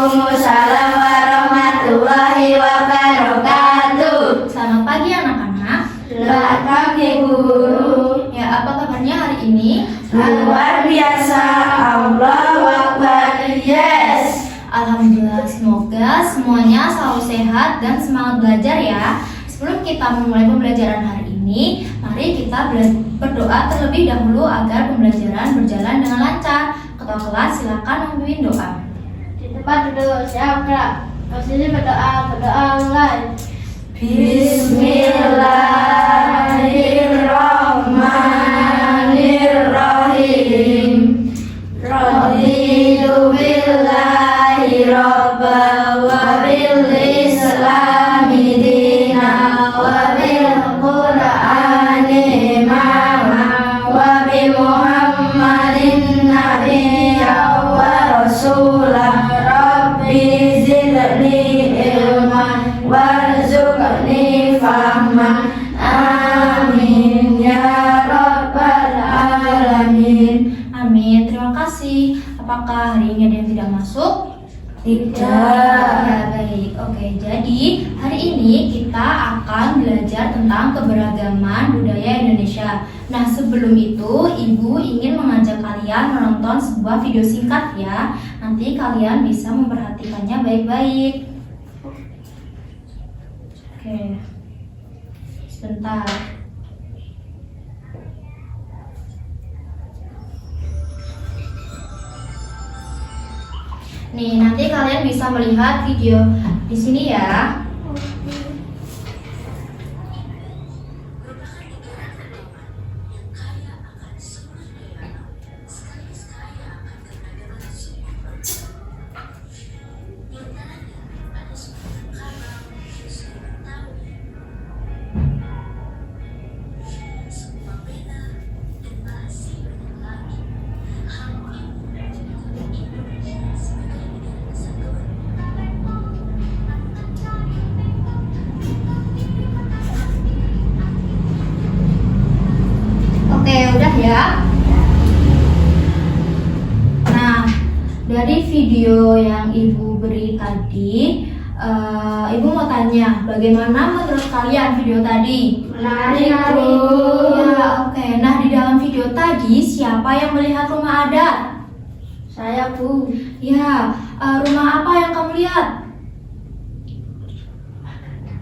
Waalaikumsalam warahmatullahi wabarakatuh. Selamat pagi anak-anak. Selamat pagi guru. Ya, apa kabarnya hari ini? Luar biasa. Allahu Akbar. Yes. Alhamdulillah, semoga semuanya selalu sehat dan semangat belajar ya. Sebelum kita memulai pembelajaran hari ini, mari kita berdoa terlebih dahulu agar pembelajaran berjalan dengan lancar. Ketua kelas silakan membimbing doa. Di tempat duduk siap gerak. Posisi berdoa mulai. Bismillahirrahmanirrahim. Raditu billahi rabba wa bil islami dina wa bil qur'ani imama wa bi muhammadin nabiyya wa rasulah. Rabbi zidni ilman warzuqni fahman. Amin ya rabbal alamin. Amin, terima kasih. Apakah hari ini ada yang tidak masuk? Tidak. Ya, baik. Oke, jadi hari ini kita akan belajar tentang keberagaman budaya Indonesia. Nah, sebelum itu, Ibu ingin mengajak kalian menonton sebuah video singkat ya. Nanti kalian bisa memperhatikannya baik-baik. Oke. Sebentar. Nih, nanti kalian bisa melihat video di sini ya. Oke, udah ya. Nah, dari video yang Ibu beri tadi, Ibu mau tanya, bagaimana menurut kalian video tadi? Menarik, Ya, oke. Nah, di dalam video tadi, siapa yang melihat rumah adat? Saya Bu. Ya, rumah apa yang kamu lihat?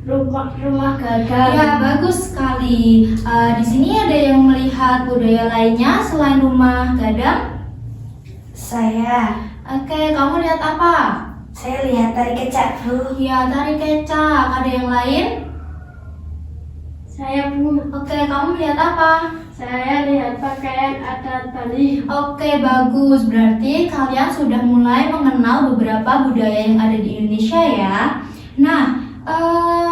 Rumah gagal. Ya, bagus sekali. Di sini ada yang melihat budaya lainnya selain rumah gadang? Saya Kamu lihat apa? lihat tari kecak Bu. Ya, tari kecak. Ada yang lain? Saya Bu. Kamu lihat apa? Saya lihat pakaian adat Bali. Bagus. Berarti kalian sudah mulai mengenal beberapa budaya yang ada di Indonesia ya. Nah,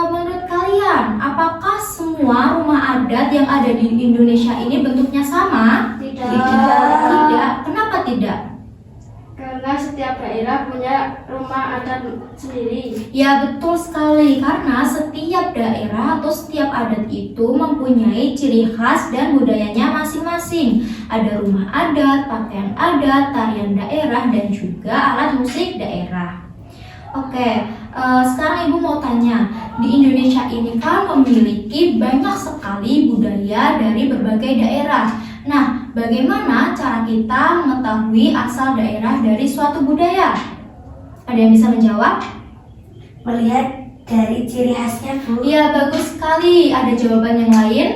menurut kalian, apakah semua rumah adat yang ada di Indonesia ini bentuknya sama? Tidak. Kenapa tidak? Karena setiap daerah punya rumah adat sendiri. Ya, betul sekali. Karena setiap daerah atau setiap adat itu mempunyai ciri khas dan budayanya masing-masing. Ada rumah adat, pakaian adat, tarian daerah, dan juga alat musik daerah. Sekarang Ibu mau tanya, di Indonesia ini kan memiliki banyak sekali budaya dari berbagai daerah. Nah, bagaimana cara kita mengetahui asal daerah dari suatu budaya? Ada yang bisa menjawab? Melihat dari ciri khasnya Bu. Iya, bagus sekali. Ada jawaban yang lain?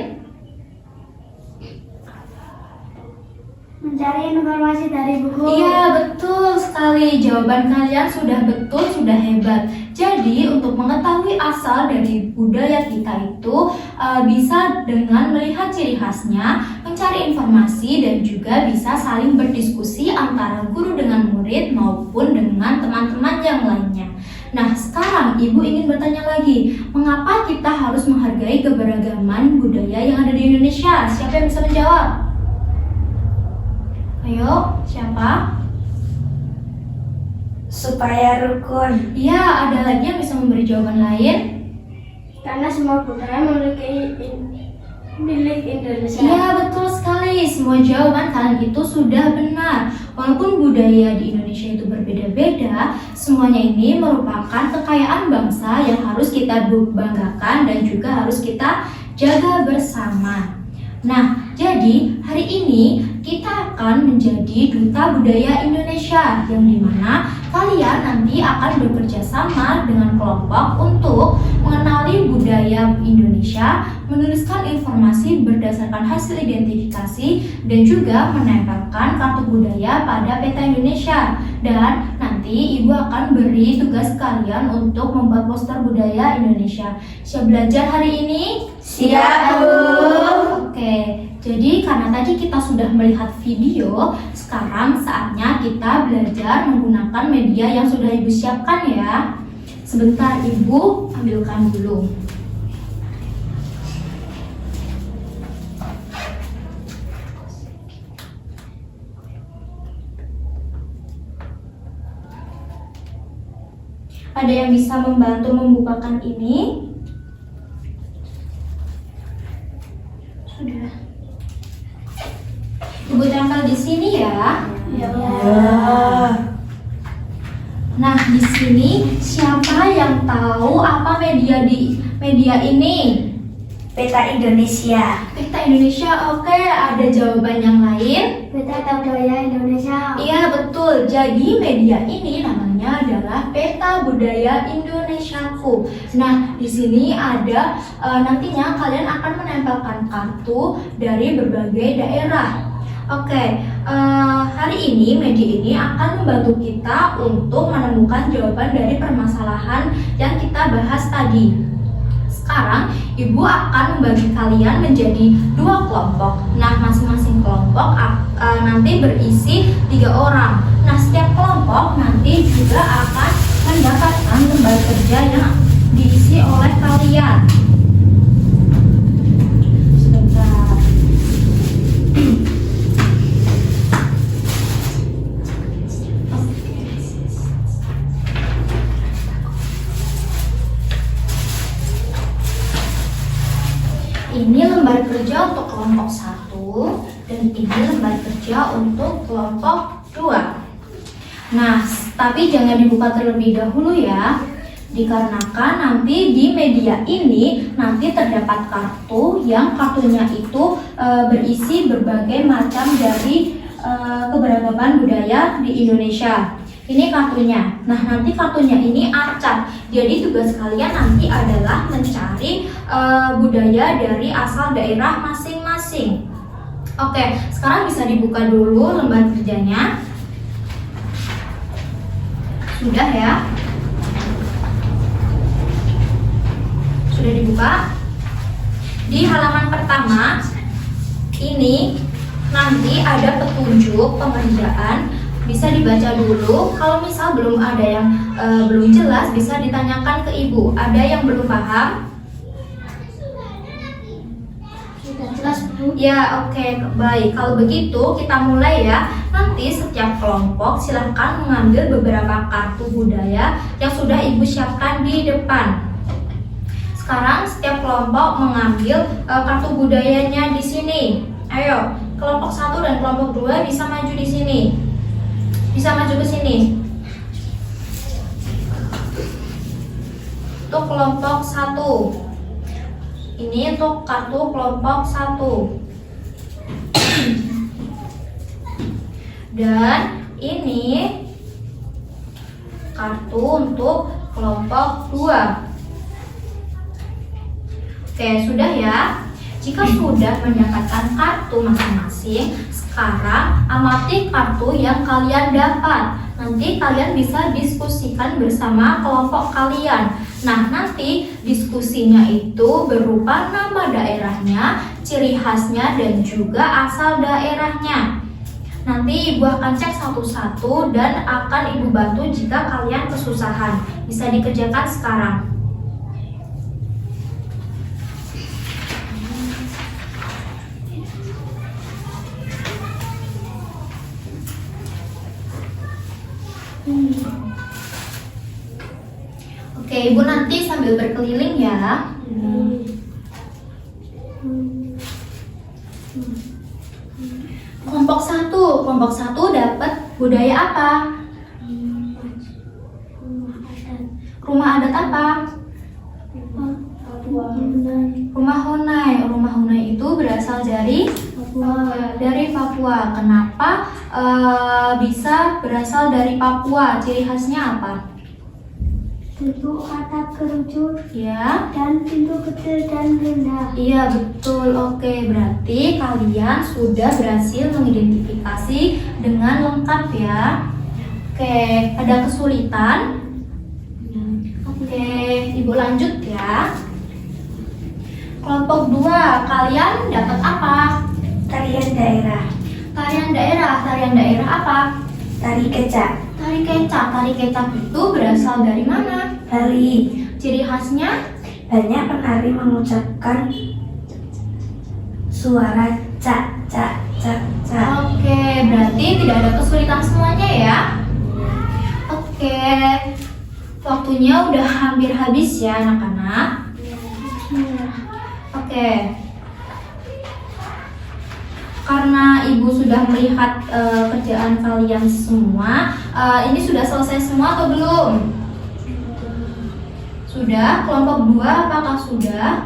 Mencari informasi dari buku. Iya, betul sekali. Jawaban kalian sudah betul, sudah hebat. Jadi, untuk mengetahui asal dari budaya kita itu bisa dengan melihat ciri khasnya, mencari informasi, dan juga bisa saling berdiskusi antara guru dengan murid maupun dengan teman-teman yang lainnya. Nah, sekarang Ibu ingin bertanya lagi, mengapa kita harus menghargai keberagaman budaya yang ada di Indonesia? Siapa yang bisa menjawab? Ayo, siapa? Supaya rukun. Iya, ada lagi yang bisa memberi jawaban lain? Karena semua budaya memiliki milik Indonesia. Iya, betul sekali. Semua jawaban kalian itu sudah benar. Walaupun budaya di Indonesia itu berbeda-beda, semuanya ini merupakan kekayaan bangsa yang harus kita banggakan dan juga harus kita jaga bersama. Nah, jadi hari ini kita akan menjadi duta budaya Indonesia, yang dimana kalian nanti akan bekerja sama dengan kelompok untuk mengenali budaya Indonesia, menuliskan informasi berdasarkan hasil identifikasi, dan juga menempelkan kartu budaya pada peta Indonesia. Dan nanti Ibu akan beri tugas kalian untuk membuat poster budaya Indonesia. Siap belajar hari ini? Siap, Bu. Oke, jadi karena tadi kita sudah melihat video, sekarang saatnya kita belajar menggunakan media yang sudah Ibu siapkan ya. Sebentar Ibu ambilkan dulu. Ada yang bisa membantu membukakan ini? Sudah. Ibu tempel di sini ya. Ya. Nah, di sini siapa yang tahu apa media ini? Peta Indonesia. Peta Indonesia. Oke, ada jawaban yang lain? Peta budaya Indonesia. Iya, betul. Jadi media ini namanya adalah Peta Budaya Indonesiaku. Nah, di sini ada nantinya kalian akan menempelkan kartu dari berbagai daerah. Oke, hari ini media ini akan membantu kita untuk menemukan jawaban dari permasalahan yang kita bahas tadi. Sekarang Ibu akan membagi kalian menjadi 2 kelompok. Nah, masing-masing kelompok nanti berisi 3 orang. Nah, setiap kelompok nanti juga akan mendapatkan lembar kerja yang diisi oleh kalian. Sebentar. Ini lembar kerja untuk kelompok 1 dan ini lembar kerja untuk kelompok 2. Nah, tapi jangan dibuka terlebih dahulu ya, dikarenakan nanti di media ini nanti terdapat kartu yang kartunya itu berisi berbagai macam dari keberagaman budaya di Indonesia. Ini kartunya. Nah, nanti kartunya ini acak. Jadi tugas kalian nanti adalah mencari budaya dari asal daerah masing-masing. Oke, sekarang bisa dibuka dulu lembar kerjanya. Sudah ya? Sudah dibuka? Di halaman pertama ini nanti ada petunjuk pengerjaan. Bisa dibaca dulu. Kalau misal belum ada yang belum jelas, bisa ditanyakan ke Ibu. Ada yang belum paham? Sudah jelas, Bu. Ya, oke, baik. Kalau begitu kita mulai ya. Nanti setiap kelompok silahkan mengambil beberapa kartu budaya yang sudah Ibu siapkan di depan. Sekarang setiap kelompok mengambil kartu budayanya di sini. Ayo, kelompok 1 dan kelompok 2 bisa maju di sini. Bisa maju ke sini. Untuk kelompok 1. Ini untuk kartu kelompok 1. Dan ini kartu untuk kelompok 2. Oke, sudah ya. Jika sudah mendapatkan kartu masing-masing, sekarang amati kartu yang kalian dapat. Nanti kalian bisa diskusikan bersama kelompok kalian. Nah, nanti diskusinya itu berupa nama daerahnya, ciri khasnya, dan juga asal daerahnya. Nanti Ibu akan cek satu-satu dan akan Ibu bantu jika kalian kesusahan. Bisa dikerjakan sekarang. Oke, Ibu nanti sambil berkeliling ya. Kelompok 1 dapat Budaya apa? Rumah adat apa? Rumah Honai. Rumah Honai itu berasal dari Papua. Kenapa bisa berasal dari Papua? Ciri khasnya apa? Bentuk atap kerucut Ya. dan pintu kecil dan rendah. Iya betul, oke, berarti kalian sudah berhasil mengidentifikasi dengan lengkap ya. Oke, ada kesulitan? Oke, Ibu lanjut ya. Kelompok 2, kalian dapat apa? Tarian daerah. Tarian daerah apa? Tari kecak. Tari kecak itu berasal dari mana? Bali. Ciri khasnya? Banyak penari mengucapkan suara cak cak cak cak. Oke, berarti tidak ada kesulitan semuanya ya. Oke, waktunya udah hampir habis ya anak-anak. Oke, karena ibu sudah melihat kerjaan kalian semua, ini sudah selesai semua atau belum? Sudah. Kelompok 2 apakah sudah?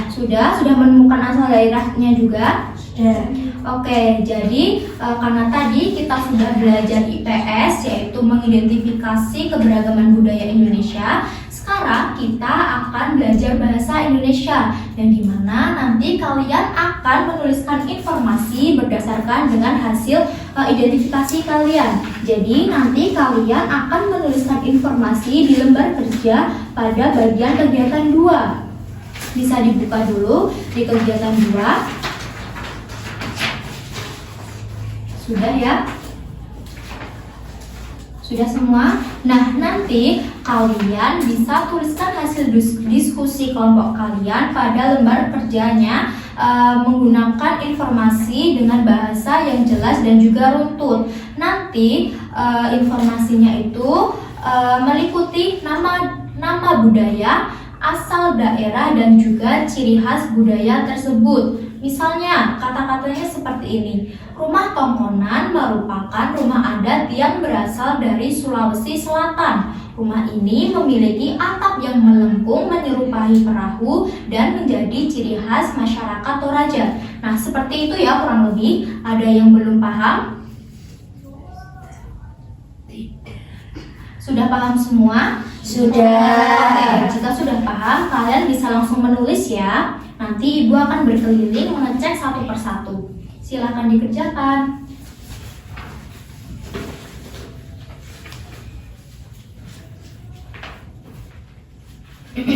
Sudah menemukan asal daerahnya juga? Sudah. Oke, jadi karena tadi kita sudah belajar IPS, yaitu mengidentifikasi keberagaman budaya Indonesia. Sekarang kita akan belajar bahasa Indonesia, yang dimana nanti kalian akan menuliskan informasi berdasarkan dengan hasil identifikasi kalian. Jadi nanti kalian akan menuliskan informasi di lembar kerja pada bagian kegiatan 2. Bisa dibuka dulu di kegiatan 2. Sudah ya? Sudah semua? Nah, nanti kalian bisa tuliskan hasil diskusi kelompok kalian pada lembar kerjanya menggunakan informasi dengan bahasa yang jelas dan juga runtut. Nanti informasinya itu meliputi nama budaya, asal daerah, dan juga ciri khas budaya tersebut. Misalnya, kata-katanya seperti ini. Rumah Tongkonan merupakan rumah adat yang berasal dari Sulawesi Selatan. Rumah ini memiliki atap yang melengkung menyerupai perahu dan menjadi ciri khas masyarakat Toraja. Nah, seperti itu ya kurang lebih. Ada yang belum paham? Sudah paham semua? Sudah. Oke, jika sudah paham, kalian bisa langsung menulis ya. Nanti ibu akan berkeliling mengecek satu persatu. Silakan dikerjakan. Oke,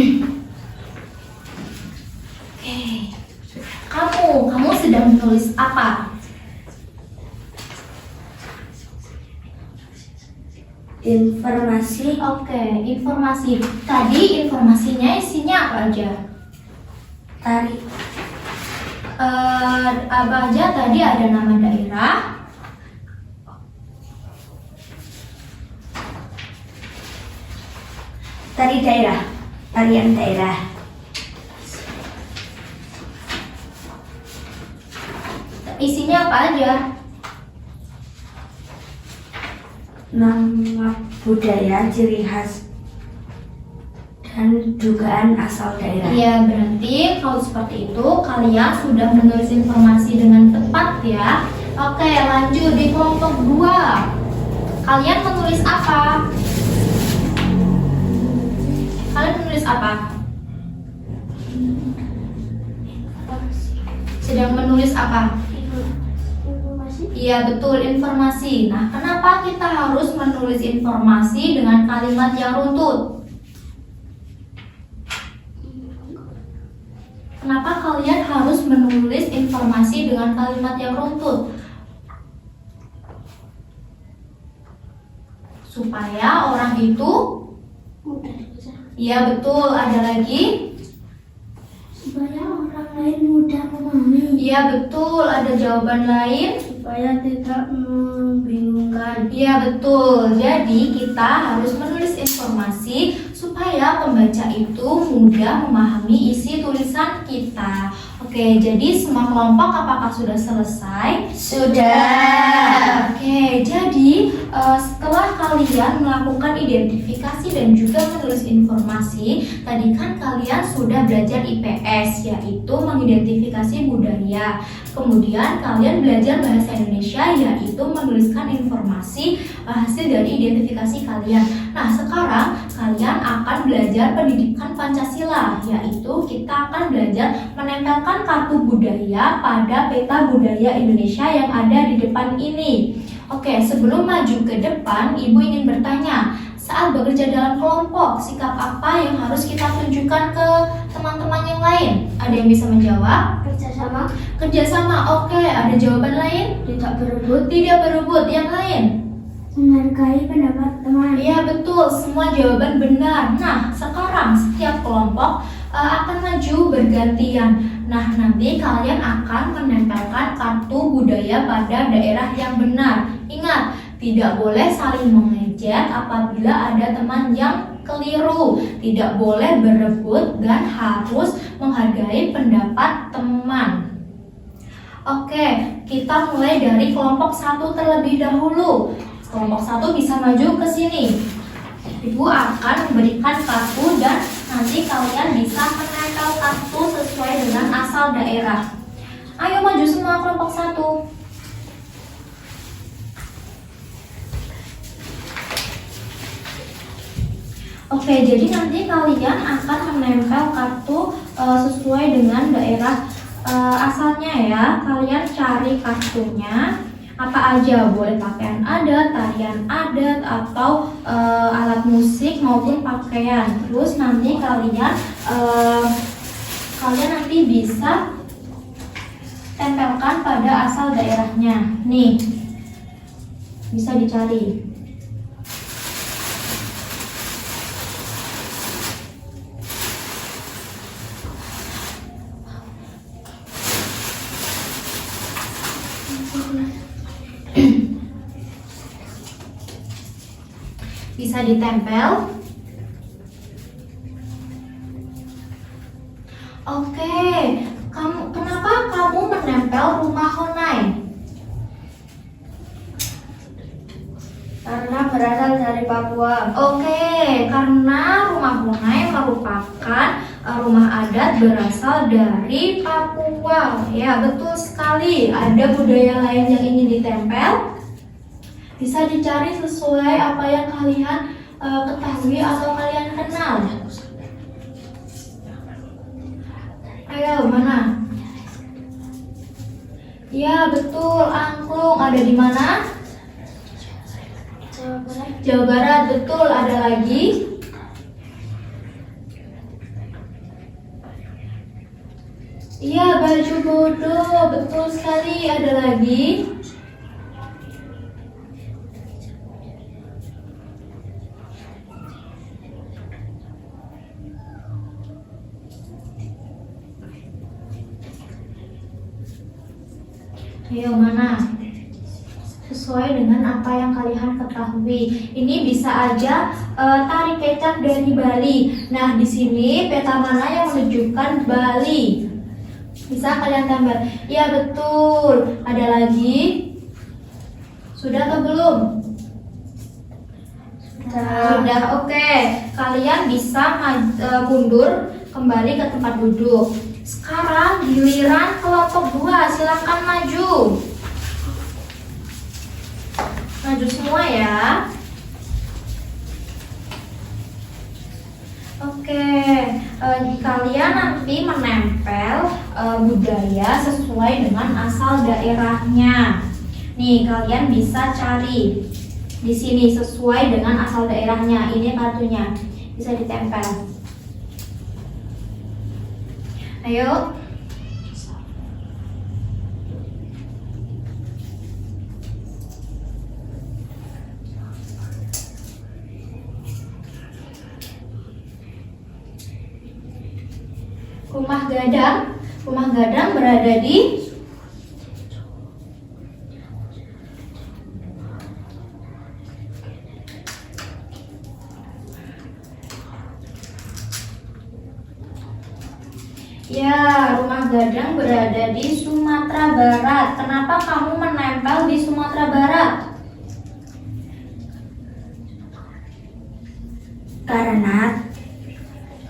kamu sedang menulis apa? Informasi. Oke, informasi. Tadi informasinya isinya apa aja? Tari. Apa aja tadi? Ada nama daerah, Tari daerah. Tarian daerah. isinya apa aja? Nama budaya, ciri khas, dan dugaan asal daerah. Iya, berarti kalau seperti itu kalian sudah menulis informasi dengan tepat ya. Oke, lanjut di kelompok 2. Kalian menulis apa? Kalian menulis apa? Sedang menulis apa? Iya betul, informasi. Nah, kenapa kita harus menulis informasi dengan kalimat yang runtut? Kenapa kalian harus menulis informasi dengan kalimat yang runtut? Supaya orang itu Mudah dibaca. Iya betul, ada lagi? Supaya orang lain mudah memahami. Iya betul, ada jawaban lain? Supaya tidak membingungkan. Iya betul, jadi kita harus menulis informasi supaya pembaca itu mudah memahami isi tulisan kita. Oke, jadi semua kelompok apakah sudah selesai? Sudah. Oke, jadi setelah kalian melakukan identifikasi dan juga menulis informasi, tadi kan kalian sudah belajar IPS, yaitu mengidentifikasi budaya. Kemudian kalian belajar bahasa Indonesia, yaitu menuliskan informasi hasil dari identifikasi kalian. Nah, sekarang kalian akan belajar pendidikan Pancasila, yaitu kita akan belajar menempelkan kartu budaya pada peta budaya Indonesia yang ada di depan ini. Oke, sebelum maju ke depan, Ibu ingin bertanya, saat bekerja dalam kelompok, sikap apa yang harus kita tunjukkan ke teman-teman yang lain? Ada yang bisa menjawab? Kerjasama. Kerjasama, oke. Ada jawaban lain? Tidak berebut. Tidak berebut. Yang lain? Menghargai pendapat teman. Iya, betul. Semua jawaban benar. Nah, sekarang setiap kelompok akan maju bergantian. Nah, nanti kalian akan menempelkan kartu budaya pada daerah yang benar. Ingat, tidak boleh saling mengejek apabila ada teman yang keliru. Tidak boleh berebut dan harus menghargai pendapat teman. Oke, kita mulai dari kelompok 1 terlebih dahulu. Kelompok 1 bisa maju ke sini. Ibu akan memberikan kartu dan nanti kalian bisa menempel kartu sesuai dengan asal daerah. Ayo maju semua kelompok 1. Oke, jadi nanti kalian akan menempel kartu sesuai dengan daerah asalnya ya. Kalian cari kartunya. Apa aja, boleh pakaian adat, tarian adat, atau alat musik maupun pakaian. Terus nanti kalian nanti bisa tempelkan pada asal daerahnya. Nih, bisa dicari. Bisa ditempel. Oke, kenapa kamu menempel rumah Honai? Karena berasal dari Papua. Oke, karena rumah Honai merupakan rumah adat berasal dari Papua. Ya, betul sekali. Ada budaya lain yang ingin ditempel? Bisa dicari sesuai apa yang kalian ketahui atau kalian kenal. Ayo, mana? Ya, betul. Angklung ada di mana? Jawa Barat, betul. Ada lagi? Iya, baju bodoh, betul sekali. Ada lagi? Ayo, mana? Sesuai dengan apa yang kalian ketahui. Ini bisa aja tari kecak dari Bali. Nah, di sini peta mana yang menunjukkan Bali? Bisa kalian tambah. Ya, betul. Ada lagi? Sudah atau belum? Sudah, oke. Kalian bisa mundur kembali ke tempat duduk. Sekarang giliran kelompok 2, silakan maju. Maju semua ya. Oke, kalian nanti menempel budaya sesuai dengan asal daerahnya. Nih, kalian bisa cari di sini sesuai dengan asal daerahnya. Ini kartunya, bisa ditempel. Ayo. Rumah Gadang berada di Ya, rumah Gadang berada di Sumatera Barat. Kenapa kamu menempel di Sumatera Barat? Karena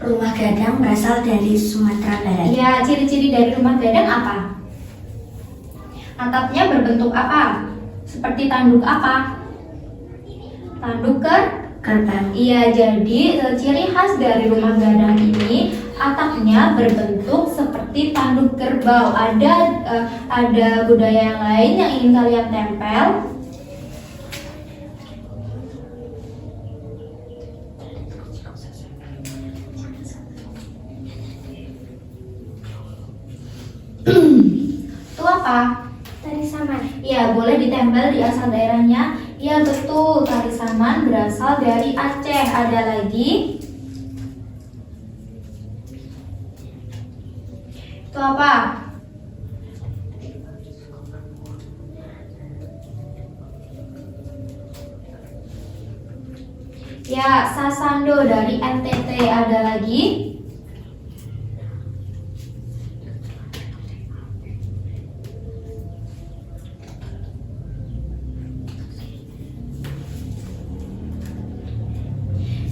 rumah Gadang berasal dari Sumatera Barat. Ya, ciri-ciri dari rumah Gadang apa? Atapnya berbentuk apa? Seperti tanduk apa? Tanduk Kerbau. Iya, jadi ciri khas dari rumah Gadang ini atapnya berbentuk seperti tanduk kerbau. Ada budaya yang lain yang ingin kalian tempel? Itu apa? Tari saman. Iya, boleh ditempel di asal daerahnya. Iya, betul. Tari saman berasal dari Aceh. Ada lagi? Itu apa? Ya, sasando dari NTT. Ada lagi?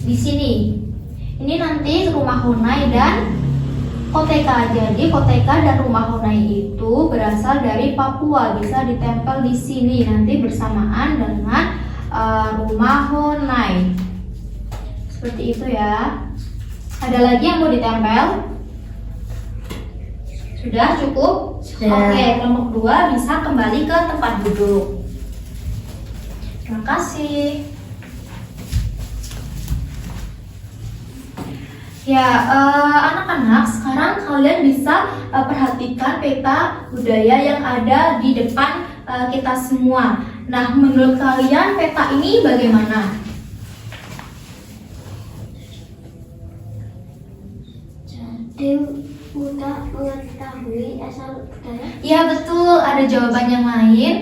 Di sini. Ini nanti rumah Honai dan Koteka. Jadi Koteka dan rumah Honai itu berasal dari Papua. Bisa ditempel di sini nanti bersamaan dengan rumah Honai. Seperti itu ya. Ada lagi yang mau ditempel? Sudah cukup? Sudah. Oke, kelompok 2 bisa kembali ke tempat duduk. Terima kasih. Ya, anak-anak, sekarang kalian bisa perhatikan peta budaya yang ada di depan kita semua. Nah, menurut kalian peta ini bagaimana? Jadi mudah mengetahui asal budaya. Ya, betul. Ada jawaban yang lain.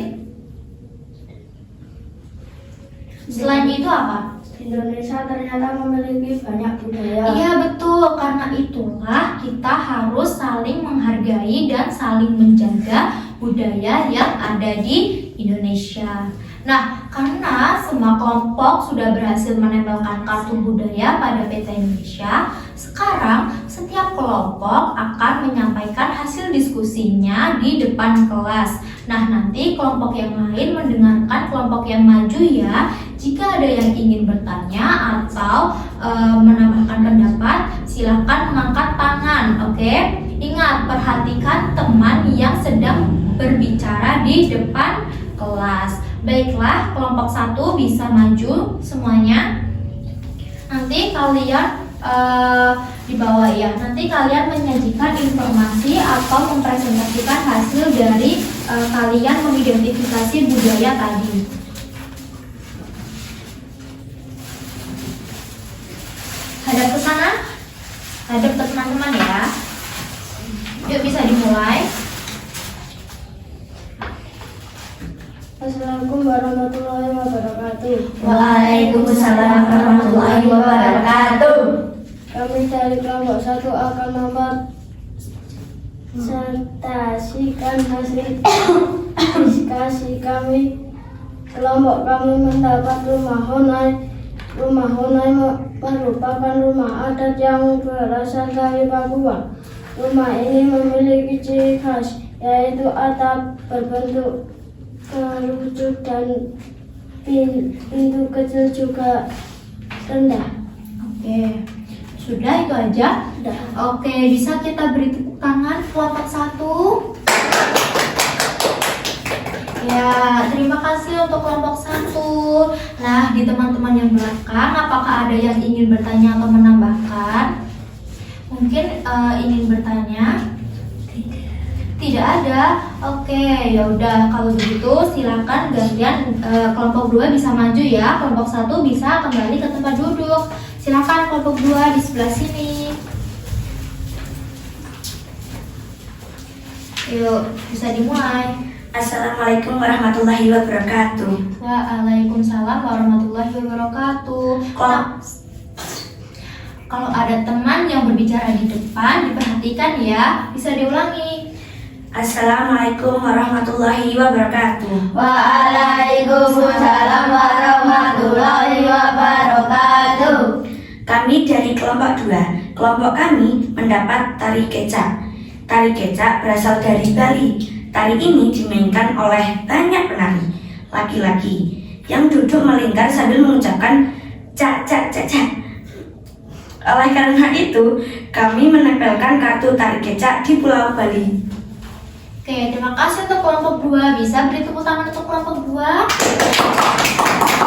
Selain itu apa? Indonesia ternyata memiliki banyak budaya. Iya, betul. Karena itulah kita harus saling menghargai dan saling menjaga budaya yang ada di Indonesia. Nah, karena semua kelompok sudah berhasil menempelkan kartu budaya pada peta Indonesia, sekarang setiap kelompok akan menyampaikan hasil diskusinya di depan kelas. Nah, nanti kelompok yang lain mendengarkan kelompok yang maju ya. Jika ada yang ingin bertanya atau menambahkan pendapat, silakan mengangkat tangan, oke? Ingat, perhatikan teman yang sedang berbicara di depan kelas. Baiklah, kelompok 1 bisa maju semuanya. Nanti kalian di bawah ya. Nanti kalian menyajikan informasi atau mempresentasikan hasil dari kalian mengidentifikasi budaya tadi. Hadap ke sana, hadap ke teman-teman ya. Yuk, bisa dimulai. Assalamualaikum warahmatullahi wabarakatuh. Waalaikumsalam warahmatullahi wabarakatuh. Kami dari kelompok 1 akan mempresentasikan hasil diskusi kami. Kelompok kami mendapat rumah Honai. Rumah Honai merupakan rumah adat yang berasal dari Papua. Rumah ini memiliki ciri khas, yaitu atap berbentuk kerucut dan pintu kecil juga rendah. Oke, sudah itu aja. Sudah. Oke, bisa kita beri tepuk tangan kelompok 1. Ya, terima kasih untuk kelompok 1. Nah, di teman-teman yang belakang, apakah ada yang ingin bertanya atau menambahkan? Mungkin ingin bertanya? Tidak ada. Oke, ya udah kalau begitu silakan gantian kelompok 2 bisa maju ya. Kelompok 1 bisa kembali ke tempat duduk. Silakan kelompok 2 di sebelah sini. Yuk, bisa dimulai. Assalamualaikum warahmatullahi wabarakatuh. Waalaikumsalam warahmatullahi wabarakatuh. Kalau ada teman yang berbicara di depan, diperhatikan ya. Bisa diulangi. Assalamualaikum warahmatullahi wabarakatuh. Waalaikumsalam warahmatullahi wabarakatuh. Kami dari kelompok 2. Kelompok kami mendapat tari kecak. Tari kecak berasal dari Bali. Tari ini dimainkan oleh banyak penari laki-laki yang duduk melingkar sambil mengucapkan cak cak cak cak. Oleh karena itu, kami menempelkan kartu tari kecak di Pulau Bali. Oke, terima kasih untuk kelompok 2. Bisa beri tepuk tangan untuk kelompok 2?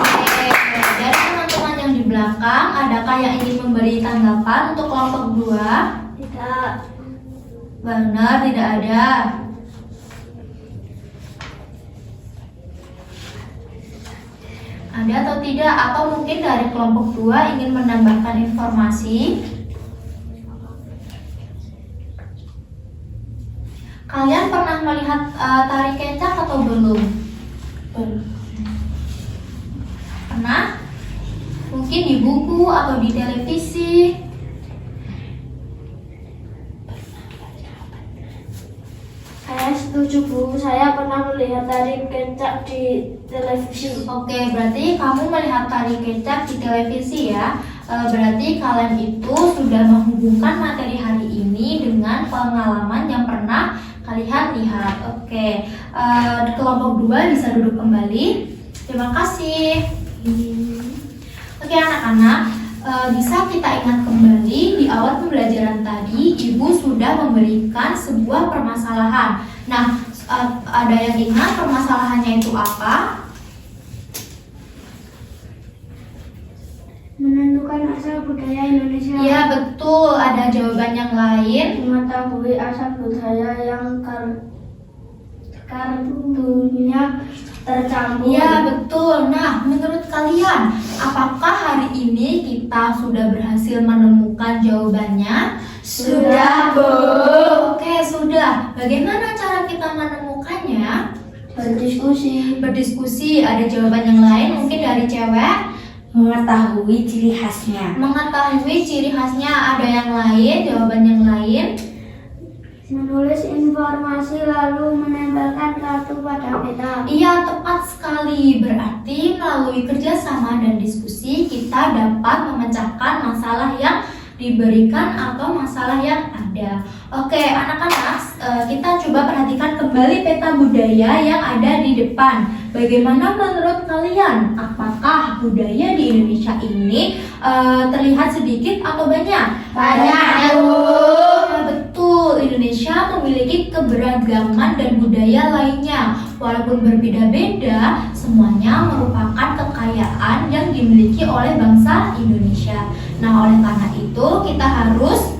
Oke, dari teman-teman yang di belakang, adakah yang ingin memberi tanggapan untuk kelompok 2? Tidak. Benar, tidak ada. Ada atau tidak? Atau mungkin dari kelompok 2 ingin menambahkan informasi? Kalian pernah melihat tari kecak atau belum? Pernah? Mungkin di buku atau di televisi? Saya setuju Bu, saya pernah melihat tari kecak di televisi. Oke, berarti kamu melihat tari kecak di televisi ya. Berarti kalian itu sudah menghubungkan materi hari ini dengan pengalaman yang pernah kalian lihat. Oke, kelompok 2 bisa duduk kembali. Terima kasih. Oke anak-anak, bisa kita ingat kembali di awal pembelajaran tadi Ibu sudah memberikan sebuah permasalahan. Nah, ada yang ingat permasalahannya itu apa? Menentukan asal budaya Indonesia. Iya betul, ada jawaban yang lain. Mengetahui asal budaya yang kartunya tercampur. Iya betul. Nah, menurut kalian, apakah hari ini kita sudah berhasil menemukan jawabannya? Sudah, Bu. Oke, sudah. Bagaimana cara kita menemukannya? Berdiskusi. Ada jawaban yang lain mungkin dari cewek? Mengetahui ciri khasnya. Mengetahui ciri khasnya. Ada yang lain? Jawaban yang lain? Menulis informasi lalu menempelkan kartu pada peta. Iya, tepat sekali. Berarti melalui kerjasama dan diskusi kita dapat memecahkan masalah yang diberikan atau masalah yang ada. Oke, anak-anak, kita coba perhatikan kembali peta budaya yang ada di depan. Bagaimana menurut kalian? Apakah budaya di Indonesia ini terlihat sedikit atau banyak? Banyak, Bu. Ya, betul. Indonesia memiliki keberagaman dan budaya lainnya. Walaupun berbeda-beda, semuanya merupakan kekayaan yang dimiliki oleh bangsa Indonesia. Nah, oleh karena itu kita harus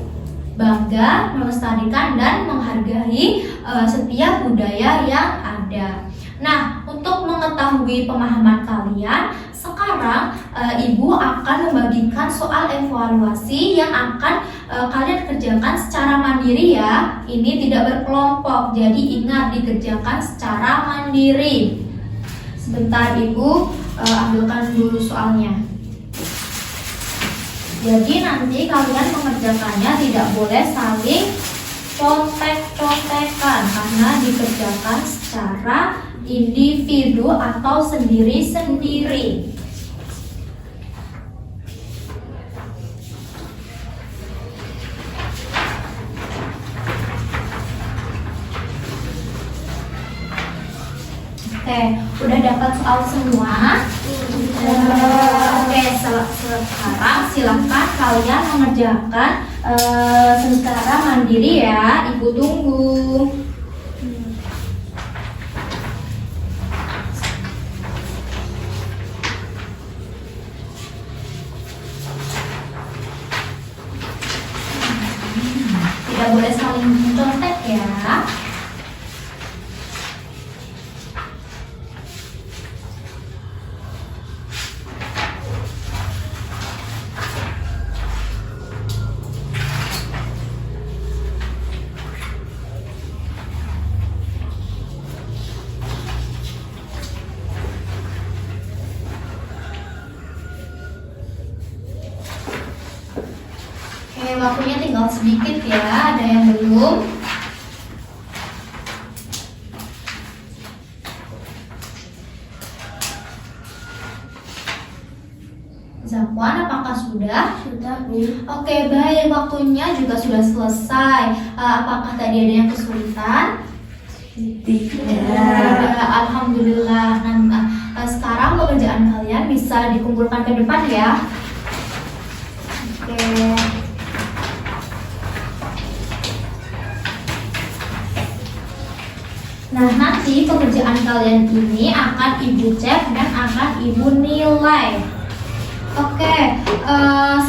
bangga, melestarikan dan menghargai setiap budaya yang ada. Nah, untuk mengetahui pemahaman kalian, sekarang Ibu akan membagikan soal evaluasi yang akan kalian kerjakan secara mandiri ya. Ini tidak berkelompok, jadi ingat dikerjakan secara mandiri. Sebentar Ibu ambilkan dulu soalnya. Jadi nanti kalian mengerjakannya tidak boleh saling contek-contekan karena dikerjakan secara individu atau sendiri-sendiri. Oke, udah dapat soal semua? Oke, sekarang silakan kalian mengerjakan secara mandiri ya. Ibu tunggu. Tidak boleh saling mencontek ya. waktunya tinggal sedikit ya. Ada yang belum? Zakwan, apakah sudah? Sudah, Bu. Oke, baik. Waktunya juga sudah selesai. Apakah tadi ada yang kesulitan? Tidak. Alhamdulillah. Nah, sekarang pekerjaan kalian bisa dikumpulkan ke depan ya. Oke. Nah, nanti pekerjaan kalian ini akan Ibu cek dan akan Ibu nilai. Oke,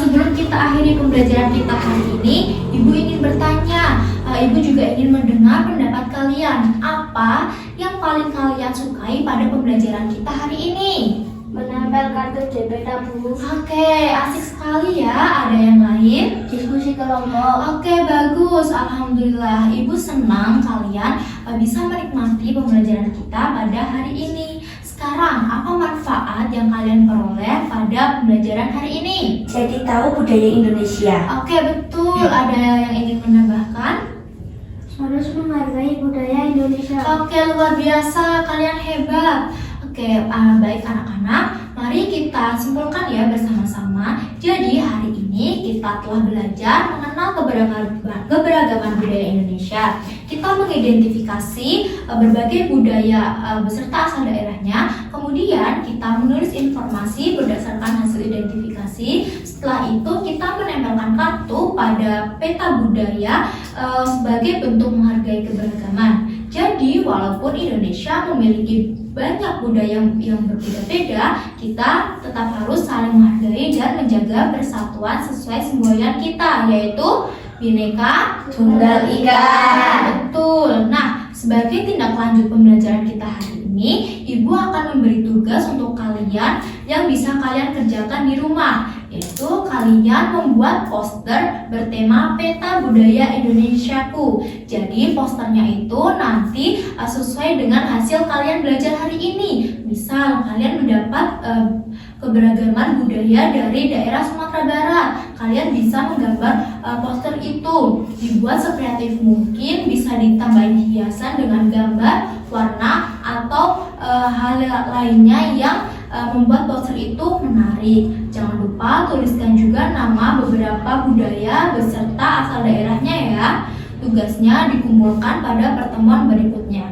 sebelum kita akhiri pembelajaran kita hari ini, Ibu ingin bertanya, Ibu juga ingin mendengar pendapat kalian. Apa yang paling kalian sukai pada pembelajaran kita hari ini? Menempel kartu di peta, Bu. Oke, asik sekali ya. Ada yang lain? Diskusi kelompok. Oke, bagus. Alhamdulillah, Ibu senang kalian bisa menikmati pembelajaran kita pada hari ini. Sekarang, apa manfaat yang kalian peroleh pada pembelajaran hari ini? Jadi tahu budaya Indonesia. Oke, betul. Ada yang ingin menambahkan? Harus menghargai budaya Indonesia. Oke, luar biasa. Kalian hebat. Oke, baik anak-anak. Mari kita simpulkan ya bersama-sama. Jadi hari ini kita telah belajar mengenal keberagaman budaya Indonesia. Kita mengidentifikasi berbagai budaya beserta asal daerahnya. Kemudian kita menulis informasi berdasarkan hasil identifikasi. Setelah itu kita menempelkan kartu pada peta budaya sebagai bentuk menghargai keberagaman. Jadi walaupun Indonesia memiliki banyak budaya yang berbeda-beda, kita tetap harus saling menghargai dan menjaga persatuan sesuai semboyan kita, yaitu Bhinneka Tunggal Ika. Betul. Nah, sebagai tindak lanjut pembelajaran kita hari ini, Ibu akan memberi tugas untuk kalian yang bisa kalian kerjakan di rumah, yaitu kalian membuat poster bertema Peta Budaya Indonesiaku. Jadi posternya itu nanti sesuai dengan hasil kalian belajar hari ini. Misal kalian mendapat keberagaman budaya dari daerah Sumatera Barat, kalian bisa menggambar poster itu, dibuat sekreatif mungkin, bisa ditambahin hiasan dengan gambar, warna, atau hal lainnya yang membuat poster itu menarik. Jangan lupa tuliskan juga nama beberapa budaya beserta asal daerahnya ya. Tugasnya dikumpulkan pada pertemuan berikutnya.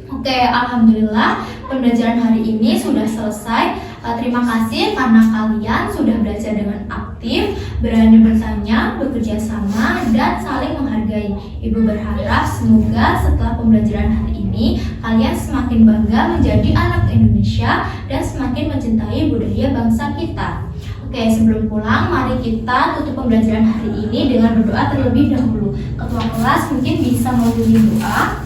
Oke, alhamdulillah pembelajaran hari ini sudah selesai. Terima kasih karena kalian sudah belajar dengan aktif, berani bertanya, bekerja sama, dan saling menghargai. Ibu berharap semoga setelah pembelajaran hari ini kalian semakin bangga menjadi anak Indonesia dan semakin mencintai budaya bangsa kita. Oke, sebelum pulang, mari kita tutup pembelajaran hari ini dengan berdoa terlebih dahulu. Ketua kelas mungkin bisa mewakili doa.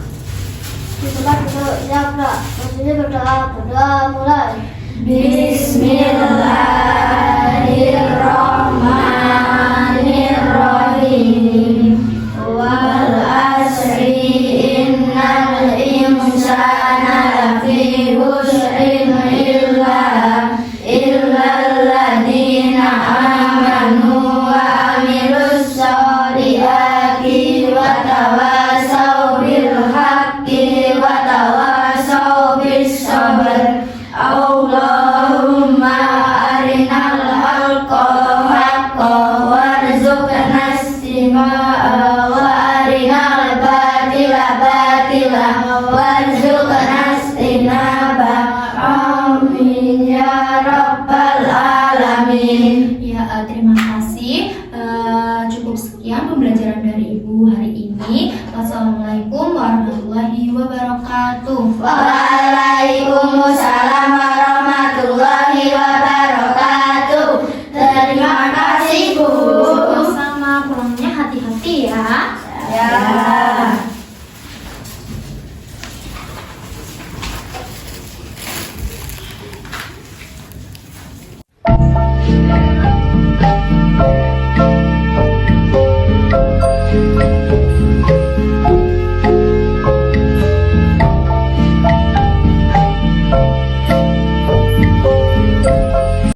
Kita duduk, ya, Kak. Maksudnya berdoa mulai. Bismillahirrahmanirrahim. Wal asri innal insana lafi khusrin illa alladziina amanu wa amilus solihati wa tawasaw bil haqqi wa tawasaw bis sabr. Allahumma arinal haqqa haqqan warzuqna istima'a wa arinal batila batila warzuqna istinaba. Amin ya rabbal alamin. Ya, terima kasih. Cukup sekian pembelajaran dari Ibu hari ini. Wassalamualaikum warahmatullahi wabarakatuh.